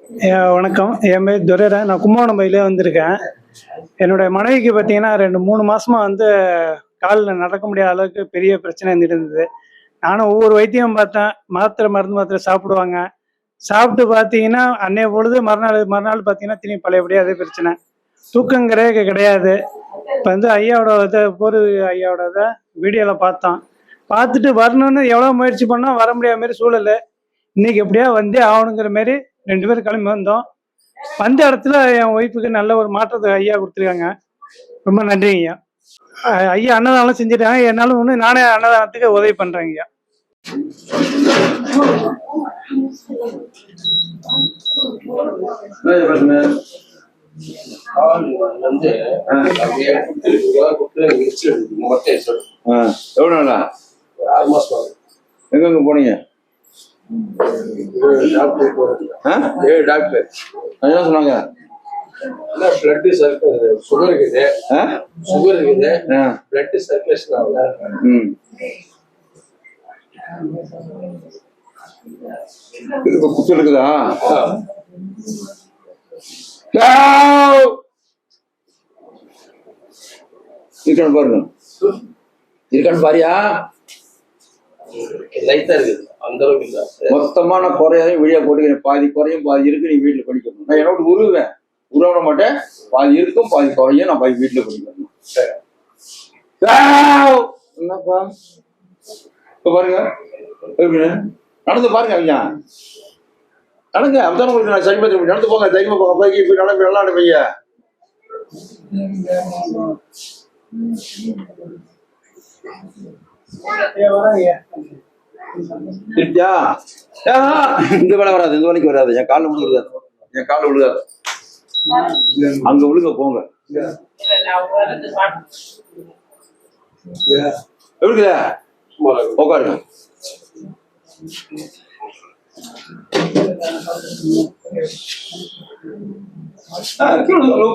வணக்கம். என் பேர் துரைராஜ். நான் கும்பகோணம் வந்திருக்கேன். என்னுடைய மனைவிக்கு பார்த்தீங்கன்னா 2-3 மாசமா காலில் நடக்க முடியாத அளவுக்கு பெரிய பிரச்சனை இருந்துட்டு இருந்தது. நானும் ஒவ்வொரு வைத்தியம் பார்த்தேன். மருந்து மாத்திரை சாப்பிடுவாங்க. சாப்பிட்டு பார்த்தீங்கன்னா அன்னைய பொழுது மறுநாள் பார்த்தீங்கன்னா திரும்பி பழையபடியும் அதே பிரச்சனை. தூக்கங்கிறதே கிடையாது. இப்போ ஐயாவோட வீடியோவில் பார்த்தோம். பார்த்துட்டு வரணும்னு எவ்வளோ முயற்சி பண்ணால் வர முடியாத மாரி சூழல். இன்னைக்கு எப்படியா வந்தே ஆகணுங்கிற மாரி 2 பேரும் கிளம்பி வந்தோம். வந்த இடத்துல என் ஒய்ஃபுக்கு நல்ல ஒரு மாற்றத்தை ஐயா கொடுத்துருக்காங்க. ரொம்ப நன்றிங்க ஐயா. ஐயா அன்னதானம் செஞ்சுட்டாங்க. என்னாலும் ஒன்று நானே அன்னதானத்துக்கு உதவி பண்றேங்க ஐயா. எவ்வளோ நாளா? 6 மாசம். எங்க போனீங்க? டாக்டர் என்ன சொன்னாங்க? பிளட் சுகர் இருக்குது, பிளட் சர்க்குலேஷன் ஆகல. இப்ப குத்து இருக்குதா? இருக்கான்னு பாருங்க. இருக்கான்னு பாரியா? லைட்டா இருக்குது, அந்த அளவுக்கு இல்ல. மொத்தமான குறையாதையும் வெளியே போட்டுக்கிறேன். பாதி குறையும் பாதி இருக்கு. நீ வீட்டுல படிக்கணும். நான் என்னோட உருவ மாட்டேன். பாதி இருக்கும் பாதி குறையும். நான் பாதி வீட்டுல படிக்கணும். என்னப்பா இப்ப பாருங்க, நடந்து பாருங்க. ஐயா நடங்க. அப்பதான் உங்களுக்கு நான் சைக்கிள் நடந்து போங்க. தைரியமா போங்க. பைக்கு போய் நடந்து நல்லா பைய. இந்த வேலை வராது, இந்த வேலைக்கு வராது. என் கால விழுகாது, என் கால விழுகாது. அங்க விழுங்க போங்க. எப்படிங்க உட்காருங்க.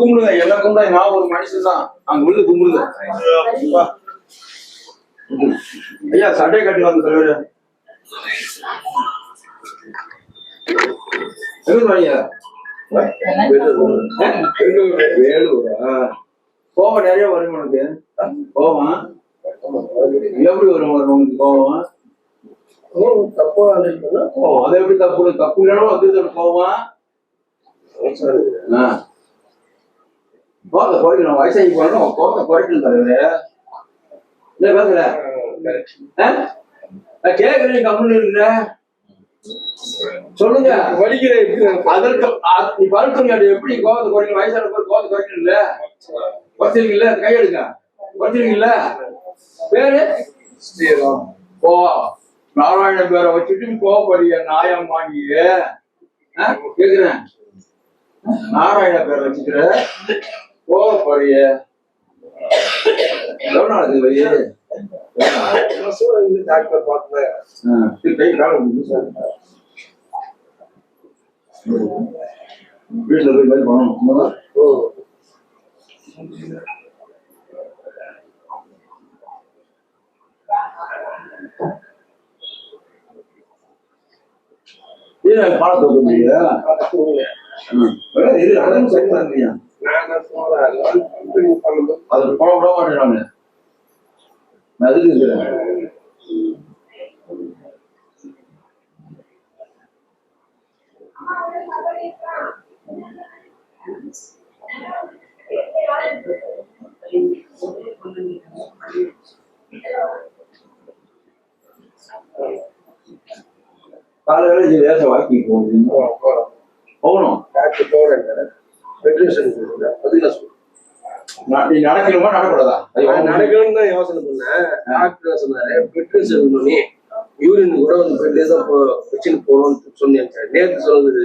கும்பிடுங்க. எல்லாம் கும்பிடா. நான் ஒரு மனுஷன் தான். அங்க விழுந்து கும்பிடுங்க. ஐயா சட்டை கட்டி வந்து தலைவர் கோவம் நிறைய வரும் உனக்கு. கோவம் எப்படி வரும் உனக்கு? கோவம் தப்பா கோவம் அது எப்படி தப்பு? தப்பு இல்லைன்னா வந்து கோவம் கோவத்தை குறைக்கணும். வயசாகி போறோம். கோவத்தை குறைக்கணும் தலைவரு. இல்ல பேசுற கேக்குறேன். கம்முன்னு இருந்த சொல்லுங்க. அதற்கு நீ பருத்துங்க. எப்படி கோவத்தை குறைக்கணும்? வயசான பேர் கோவத்தை குறைக்கணும் இல்ல? குறைச்சிருக்கீங்கள? கையெடுங்க. குறைச்சிருக்கீங்கள? பேரு ஓ நாராயண பேரை வச்சுட்டு கோவப்படுறிய நாயம் வாங்கிய கேக்குறேன். நாராயண பேரை வச்சுக்கிற கோவப்படுறிய எவ்வளவு நாள் இருக்குது வையே? டாக்டர் பார்த்தேன். வீட்டுல போய் மாதிரி பண்ணணும். பாடத்தை அது போட விட மாட்டேன். நானு அதுக்கு இருக்கிறேன். காலையில லேச வாக்கி போகணும். நடக்கணுமா நடக்கூடாதா? நடக்கணும்னு தான் யோசனை பண்ணேன். டாக்டர் சொன்னாரு பெட்ரோல் செல் பண்ணி யூரின் கூட பெட்லேதான் வச்சுன்னு போகணும்னு சொன்னேன். நேற்று சொல்லுது,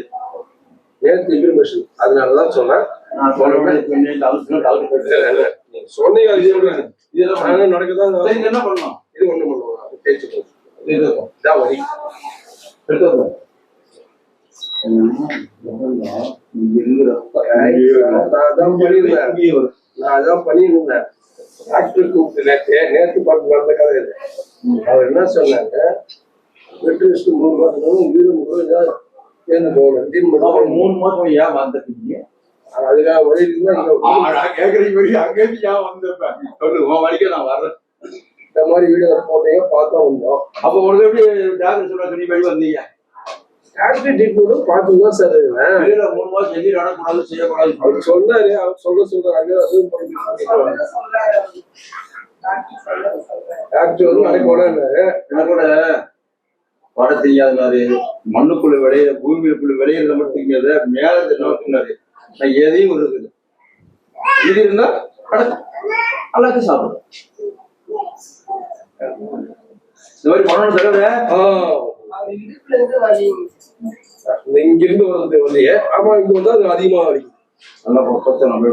நேற்று இன்ஃபர்மேஷன். அதனாலதான் சொன்னேன். சொன்னீங்க நடக்குதான். என்ன பண்ணணும்? இது ஒண்ணு பண்ணுவோம். தேய்ச்சி இதான் வழி. நான் அதான் பண்ணிருந்தேன். டாக்டர் கூப்பிட்டு நேற்று பார்த்து நடந்த கதை இல்லை. அவர் என்ன சொன்னாங்க, பெட்ரோல் 3 மாதம் வீடு சேர்ந்து போகணும் திடீர்னு அப்புறம் மட்டும் 3 மாசம் ஏன் வந்துட்டீங்க? அதுக்காக வழி இருந்தா நான் கேட்கறீங்க வழி அங்கேருந்து ஏன் வந்திருப்பேன் சொல்லு, உன் வழிக்கு நான் வர்றேன். இந்த மாதிரி வீடியோ போட்டீங்க பார்த்தா வந்தோம். அப்ப ஒரு எப்படி டாக்டர் சொல்ற நீ வெளியே வந்தீங்க? டாக்டர் ட்ரீட்மெண்ட்டும் பார்த்து தான் சார் இருக்கேன். வெளியில 3 மாசம் எதிர் நடக்கூடாது, செய்யக்கூடாது. அவர் சொன்னாரு, அவர் சொல்றாங்க அதுவும் டாக்டர் வந்து நாளைக்கு போனாரு. எனக்கு கூட பட தெரியாத மாதிரி மண்ணுக்குள்ள விளைய பூமிக்குள்ள விளையிறத மட்டும் தெரியாத மேல நோக்குனாரு. நான் எதையும் இருக்குது இது இருந்தா எல்லாத்தையும் சாப்பிடுறேன். இந்த மாதிரி பண்ணணும் தடவை இங்கிருந்து வர்றது வழியே. ஆமா, இங்க வந்து அது அதிகமா வலிக்கும். நல்லா பக்கத்தை நம்ம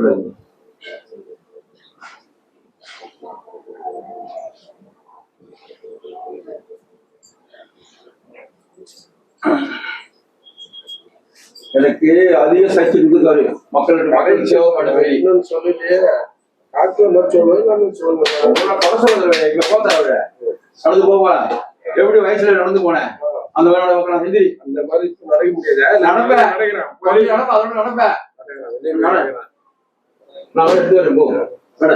எனக்கு அதிக சக்தி கொடுத்தாரு மக்களுக்கு மகிழ்ச்சி சேவை பண்ணவே. இன்னொன்னு சொல்லிட்டு டாக்டர் மட்டும் சொல்லுவேன், நம்ம சொல்லுவேன். படம் சொல்றது இங்க போத்தாரு நடந்து போவா. எப்படி வயசுல நடந்து போனேன் அந்த வேலை செஞ்சு அந்த மாதிரி நடக்க முடியாது. நடப்பேன் நடக்கிறேன் அதோட நடப்பேன். நான் எடுத்து வரேன் போ நட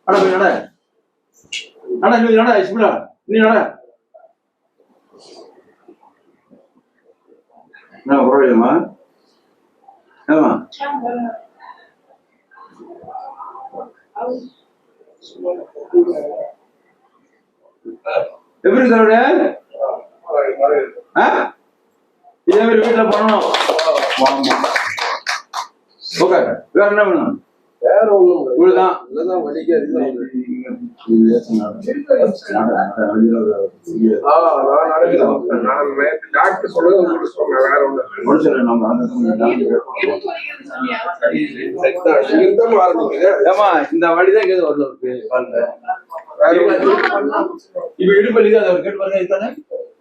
நட போய் நட நட நீ நட இஸ்மிலா நீ நட. நான் பரவாயில்லையம்மா ஏமா எப்படி தரோட இதே மாதிரி வீட்டுல பண்ணணும். ஓகே வேற என்ன வேணும்? வேற ஒண்ணும் இவ்வளவுதான். இல்லதான் வலிக்காது. டாக்டர் சொல்றது உங்களுக்கு சொன்னேன், வேற ஒண்ணு ஆரம்பிக்குது. ஏமா இந்த வழிதான் இங்க வருது வேற இப்ப இடுப்பள்ளிக்கு அதை கேட்டு பாருங்க. இதுதானே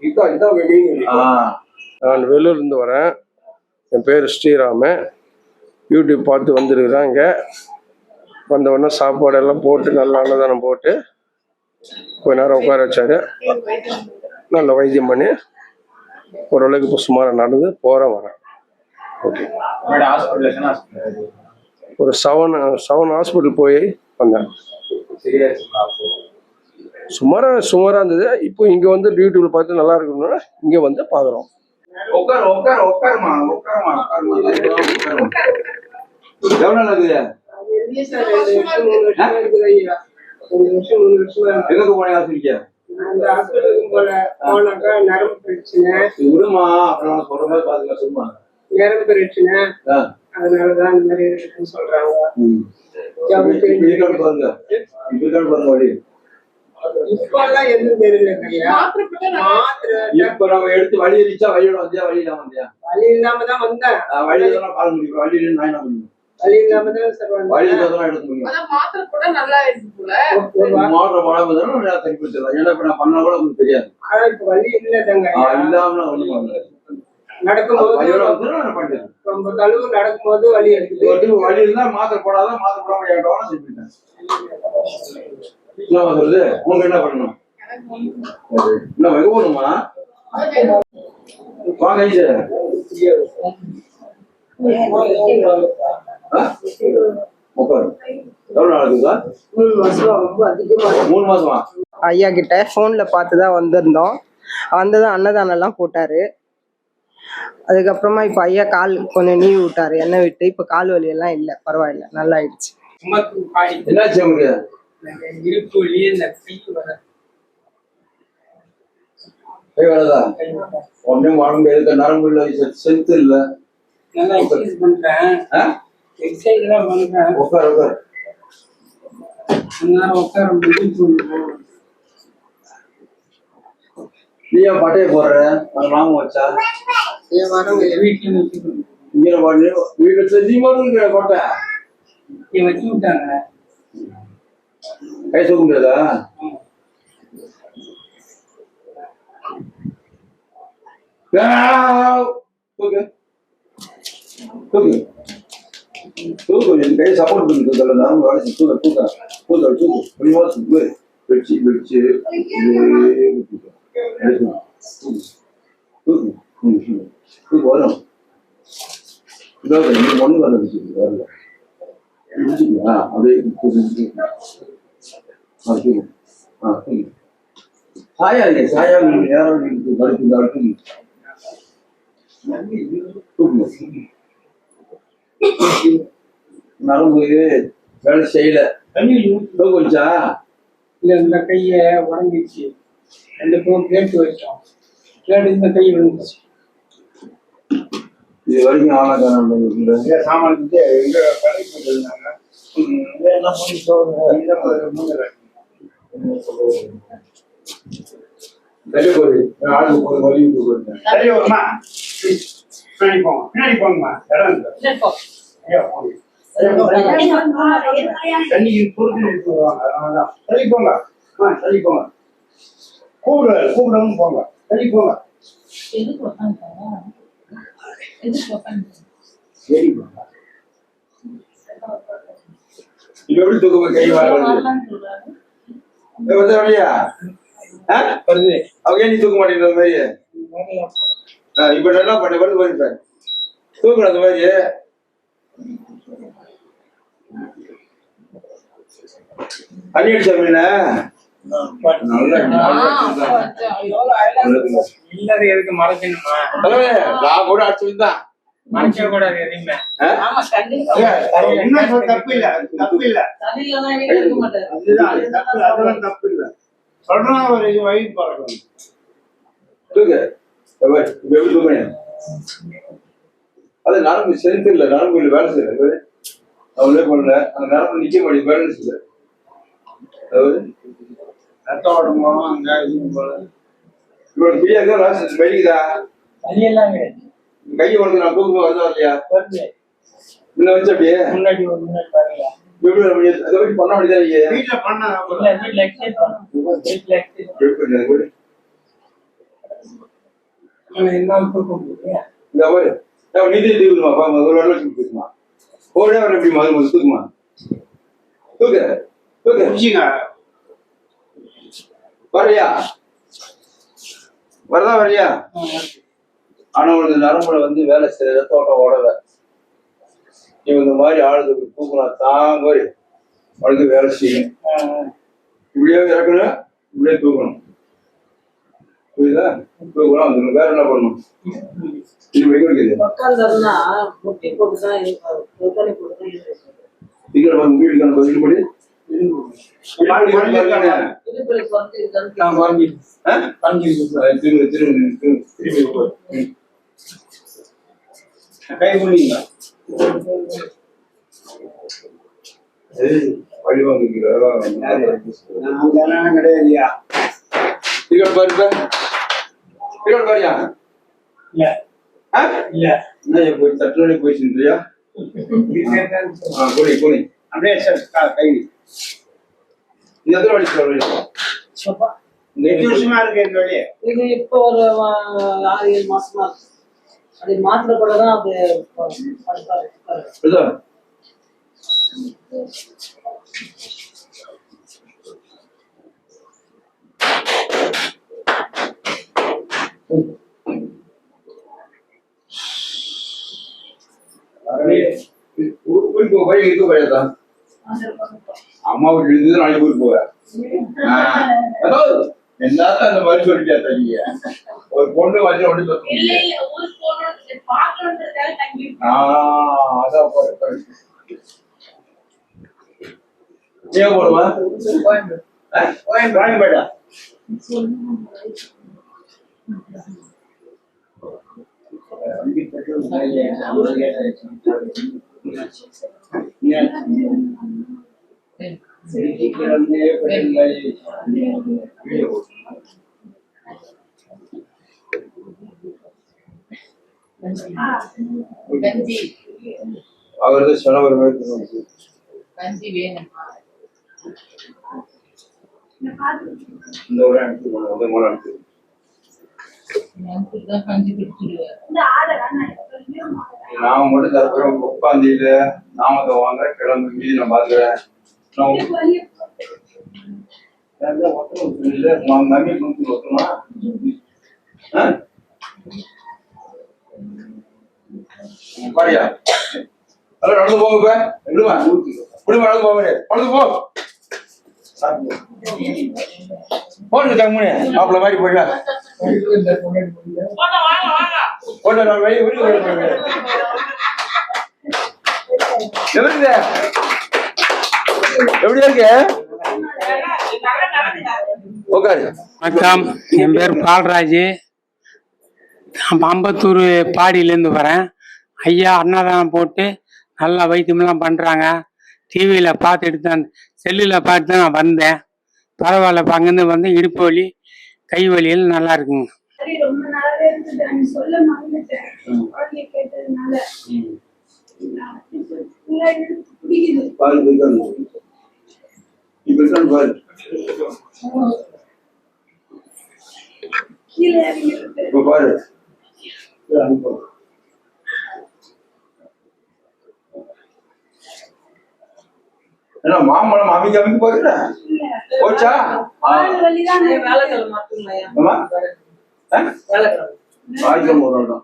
இதான் மீன். நான் வேலூர்ல இருந்து வரேன். என் பேர் ஸ்ரீராம. யூடியூப் பார்த்து வந்துருக்குறேன். இங்கே வந்தவொடனே சாப்பாடெல்லாம் போட்டு நல்லா அன்னதானம் போட்டு கொஞ்ச நேரம் உட்கார வச்சாரு. நல்ல வைத்தியம் பண்ணி ஓரளவுக்கு இப்போ சுமாராக நடந்து போகிறேன் வரேன். ஓகே, ஒரு 7 ஹாஸ்பிட்டல் போய் வந்தேன். சுமாராக இருந்தது. இப்போ இங்கே வந்து யூடியூப்ல பார்த்து நல்லா இருக்கணும்னா இங்கே வந்து பார்க்குறோம். உட்காருமா எவ்வளவு நாள் எங்க போனீங்க ஆஸ்பத்திரிக்கு? நரம்பு பிரச்சனை விடுமா அப்புறம் சொல்ற மாதிரி பாத்துக்கலாம். சொல்லுமா நரம்பு பிரச்சனை, அதனாலதான் இந்த மாதிரி இருக்குன்னு சொல்றாங்க. பாருங்க வழி இப்பெல்லாம் எதுவும் தெரியல. இப்ப நம்ம எடுத்து வழி இருச்சா வழியோட வந்தியா வழி இல்லாம வந்தியா? வழி இல்லாம தான் வந்தேன். வழி தான் பாக்க முடியும். வழி இல்லைன்னு நான் என்ன முடியும்? வழி இல்லாம தான் சார் வழி தான் எடுக்க முடியும். மாத்திரை கூட நல்லா இருக்கு போல. மாற்ற உடம்பு தானே நல்லா தனி கொடுத்துடலாம். ஏன்னா இப்ப நான் பண்ணா கூட உங்களுக்கு தெரியாது. ஆனா இப்ப வழி இல்லதாங்க. இல்லாம ஒண்ணு பண்ணல. நடக்கும்போது வழியோட வந்து நான் பண்ணிட்டேன். ரொம்ப தழுவு நடக்கும்போது வலி எடுக்குது. வழி இருந்தா மாத்திரை போடாதான் மாத்திரை போடாம ஏட்டோட செஞ்சுட்டேன். என்ன சொல்றது? உங்களுக்கு என்ன பண்ணணும்? என்ன வெகு போகணுமா? வாங்க எவ்வளவு நாளுக்குதா? 3 மாசமா? ஐயா கிட்ட போன்ல பார்த்துதான் வந்திருந்தோம். வந்ததும் அன்னதானம் எல்லாம் போட்டாரு. அதுக்கப்புறமா இப்ப ஐயா கால் கொஞ்சம் நீவி விட்டாரு, எண்ணெய் விட்டு. இப்ப கால் வலி எல்லாம் இல்ல, பரவாயில்ல, நல்லா ஆயிடுச்சு. என்னாச்சு உங்களுக்கு? இடுப்பு வலி, இந்த கை வரதா? ஒன்னும் வாழ முடியாது. நரம்பு இல்ல, செத்து இல்ல. நல்லா எக்ஸசைஸ் பண்றேன். எக்ஸசைஸ் எல்லாம் பண்றேன். உட்கார் உட்கார். உட்கார முடியும். நீயா பட்டைய போடுற? நாம வச்சா வீட்டுல இங்க வீட்டுல செஞ்சு போட்டு கோட்டை வச்சு விட்டாங்க. கை தூக்க முடியாதா? தூக்கு தூக்கு தூக்கு. கை சப்போர்ட் பண்ணி தூக்கல. நான் வேலை தூக்க தூக்க தூக்க தூக்கு. கொஞ்சமா தூக்கு. வச்சு வச்சு இது வரும். ஒண்ணு வரல. அப்படியே சாயா இல்லை, சாயா யாரும் நரம்பு வேலை செய்யல. கொஞ்சா இல்ல இந்த கைய உடஞ்சிச்சு, 2 பவுன் கேட்டு வச்சோம், கேட்டு இந்த கை விழுந்துச்சு. இது வரைக்கும் ஆனக்கான சாமான் எங்க கடைக்கு போயிருந்தாங்க. ஆளுக்கு போய் வழி விட்டு போயிருந்தேன். சரி வருமா, பின்னாடி போங்க, பின்னாடி போங்கம்மா, இடம் இருக்கு. ஐயா போங்க, தண்ணி பொறுத்து எடுத்து வருவாங்க, அதனாலதான். சரி போங்க, சரி போங்க, கூப்பிடவும் போங்க, சரி போங்க. சரி போங்க. இப்ப எப்படி தூக்க கை வழியா வருது. அவங்க நீ தூக்க மாட்டேங்கிற மாதிரி. இப்ப நல்லா பண்ண வந்து போயிருப்ப தூக்கணும் அந்த மாதிரி. தண்ணி அடிச்சா மீன இல்லது எதுக்கு மறைக்கணுமா? நான் கூட அடிச்சு தான் மறைக்க கூடாது எதையுமே. என்ன தப்பு இல்ல, தப்பு இல்ல, அதுதான் தப்பு, அதெல்லாம் தப்பு இல்ல. சொல்றாங்க ஒரு வழி பழக்கம். தூக்கு எப்படி தூக்கணும். அது நரம்பு செலுத்து இல்ல, நரம்பு இல்லை வேலை செய்யல. அவங்களே பண்ணல, அந்த நரம்பு நிக்க மாட்டேங்குது, பேலன்ஸ் இல்லை. ரத்த ஓட்டமோ அங்க இது போல இவன் ஃப்ரீயா வலிக்குதா வழியெல்லாம் கையை உடனே நான் தூக்கும்போது வருதா இல்லையா? வருது. முன்ன வச்சு அப்படியே முன்னாடி பாருங்க. எப்படி அதை வச்சு பண்ண முடியாது. வீட்டுல பண்ண வீட்டுல எக்ஸசைஸ் பண்ணணும். என்னால தூக்க முடியல. இந்த ஒரு நீதி தூக்குமா, ஒரு வெள்ள வச்சு தூக்குமா, ஓடே வர எப்படி மது தூக்குமா, தூக்கு தூக்கு குடிச்சிங்க. வரையா வரதா வரையா? ஆனா உனக்கு நரம்புல வந்து வேலை செய்யற தோட்டம் ஓடல. இவங்க இந்த மாதிரி ஆளுது தூக்கலாம் தாங்க அவளுக்கு வேலை செய்யும். இப்படியே இறக்கணும், இப்படியே தூக்கணும். புரியுதா? தூக்கலாம் வந்துடும். வேற என்ன பண்ணணும்? இது வைக்க வைக்கிறது வீட்டுக்கான பதில் படி கை புள்ளிங்க வழி வாங்கிக்கிறேன் கிடையாதுயா. டிக்கெட் பாருப்ப, டிக்கெட் பாரியா? இல்ல இல்ல என்ன போய் தட்டுனே போயிடுச்சுயா? போனி போனி அப்படியே கை இது எத்தனை வழி சொல்றீங்க? 8 வருஷமா இருக்கு இந்த வழி. இது இப்போ ஒரு 6-7 மாசமா இருக்கு. அது மாத்திரை கூட தான் அது அம்மா வீட்டு இருந்து நாளைக்கு ஊருக்கு போவேன். எல்லாரும் அந்த மாதிரி சொல்லிட்டா தனிய ஒரு பொண்ணு வச்சு ஒன்று அதான் ஏன் போடுவா கோயம்பேடா அவரது சனவர் இந்த ஒரு அனுப்பி மூலம் அனுப்பி நான் மட்டும் தரப்புறம் உட்காந்துட்டு நாமத்தை வாங்க கிளம்பி மீதி நான் பாத்துக்கிறேன். மம்மி கொடுத்து ஒத்துமா பாரியா நல்லா நடந்து போங்க இப்ப விடுமா விடுமா நடந்து போக நடந்து போ போட்டு தங்கமணி மாப்பிள்ள மாதிரி போயிடா போட்ட நான் வெளியே எப்படி இருக்கு உட்காரு. வணக்கம், என் பேர் பால்ராஜ். நான் அம்பத்தூர் பாடியிலேருந்து வரேன். ஐயா அன்னதானம் போட்டு நல்லா வைத்தியமெல்லாம் பண்ணுறாங்க. டிவியில் பார்த்துட்டு தான், செல்லில் பார்த்து தான் நான் வந்தேன். பரவாயில்ல, இப்போ அங்கேருந்து வந்து இடுப்பு வலி கை வலியெல்லாம் நல்லா இருக்குங்க. ரொம்ப நாளாவே இருக்குது. நீ சொல்ல மறந்துட்டேன். குழந்தை கேட்டதுனால பிடிக்குது. பாரு பாரு கீழே இறங்கி இருக்கு. இப்ப பாரு என்ன மாம்பழம் அமைக்க அமைக்க பாருங்க போச்சா கால் வலிதான் வேலைக்கிழமை மாத்துங்கய்யா. ஆமா வேலைக்கிழமை. ஆயிரம் ஒரு நாள்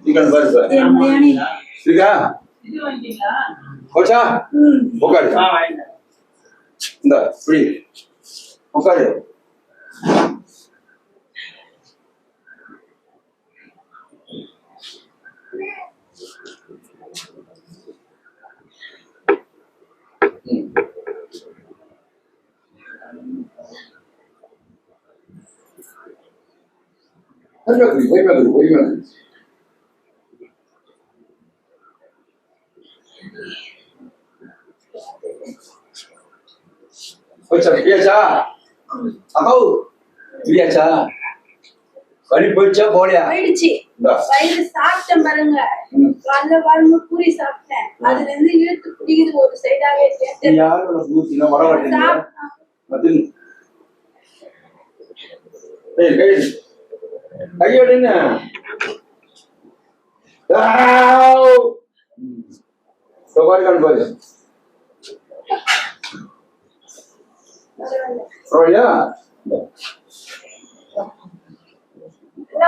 சிக்கன் பாரு பிரியாணி இருக்கா இது வாங்கிட்டீங்களா? போச்சா உட்காரு இந்த இப்படி உட்காரு போய் போச்சா பிரியாச்சா அக்கா பிரியாச்சா வலி போயிடுச்சா போலியா போயிடுச்சு. வயிறு சாப்பிட்டேன் பாருங்க. காலைல வரும்போது பூரி சாப்பிட்டேன். அதுல இருந்து இழுத்து பிடிக்குது ஒரு சைடாவே. யாரும் பூச்சினா வர மாட்டேங்குது கையோடு என்ன பாரு பரவாயில்லையா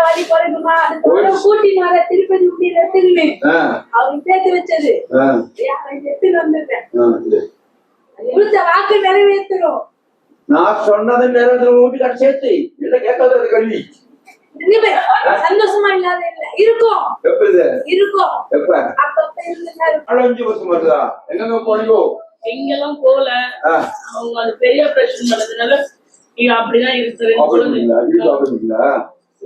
வழி குறைக்குமா? அது கூட்டி மாற திருப்பதி ஊட்டி எடுத்துன்னு அவங்க சேர்த்து வச்சது எடுத்துன்னு வந்துட்டேன். கொடுத்த வாக்கு நிறைவேற்றணும். நான் சொன்னதை நிறைவேற்ற வீட்டுக்கார சேர்த்து என்ன கேட்காத கல்வி சந்தோஷமா இல்லாத இல்ல இருக்கும். எப்ப இது இருக்கும். எப்ப அப்பப்ப இருந்தாரு. 5 வருஷம் வருதா எங்க போனீங்கோ எங்கெல்லாம் போல அவங்க அது பெரிய பிரச்சனை பண்ணதுனால அப்படிதான் இருக்கு.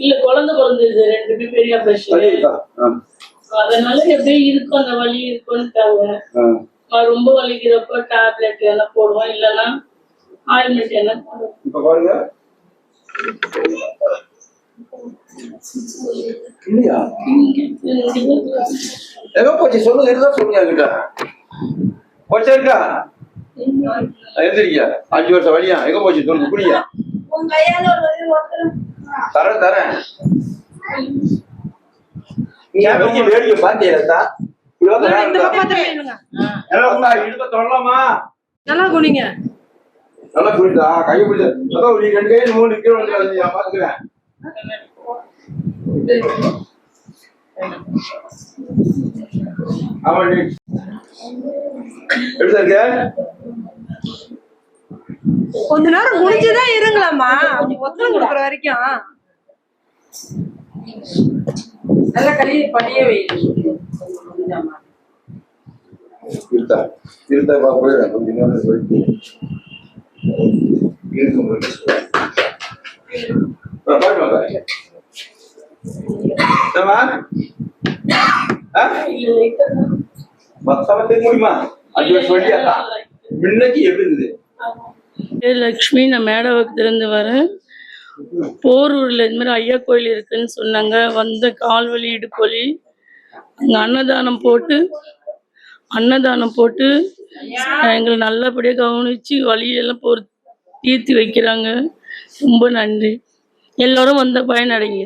இல்ல குழந்தை பிறந்தது 2 பெரிய பிரச்சனை. அதனால எப்படியே இருக்கும், அந்த வலி இருக்கும்ட்டாங்க. ரொம்ப வலிக்கிறப்ப டேப்லெட் எல்லாம் போடுவோம், இல்லைன்னா ஆயில்மெண்ட் என்ன போடுவோம். இப்ப பாருங்க இல்லையா எங்க போச்சு சொல்லுங்க இருந்தா சொல்லுங்க என்கிட்ட போச்சா இருக்கா எழுந்திரிக்கா 5 வருஷம் வழியா எங்க போச்சு சொல்லுங்க புரியா உங்க கையால ஒரு தரேன் வேடிக்கை பாத்தீங்களா இடுப்ப தொடலாமா நல்லா குனிங்க. நல்லா புரியுதா கை பிடிச்சா நீ 2 கை 3 கீழே வந்து நான் பாத்துக்கிறேன். ஆமா நீ எப்படி இருக்க கொஞ்ச நேரம் குனிஞ்சுதான் இருங்களாம்மா, ஒத்தம் கொடுக்குற வரைக்கும். நல்லா கழுவி பண்ணியே வை. இருத்தா போயிடுறேன் கொஞ்ச நேரம் போயிட்டு முடியுமா 5 வருஷம் வழியா முன்னக்கு எப்படி இருந்தது? லக்ஷ்மி, நான் மேடவக்கத்துலேருந்து வரேன். போரூரில் இது மாதிரி ஐயா கோயில் இருக்குன்னு சொன்னாங்க. வந்த கால் வலி இடுப்பு வலி அங்கே அன்னதானம் போட்டு எங்களை நல்லபடியாக கவனித்து வலியெல்லாம் தீர்த்து வைக்கிறாங்க. ரொம்ப நன்றி. எல்லோரும் வந்த பயனடைங்க.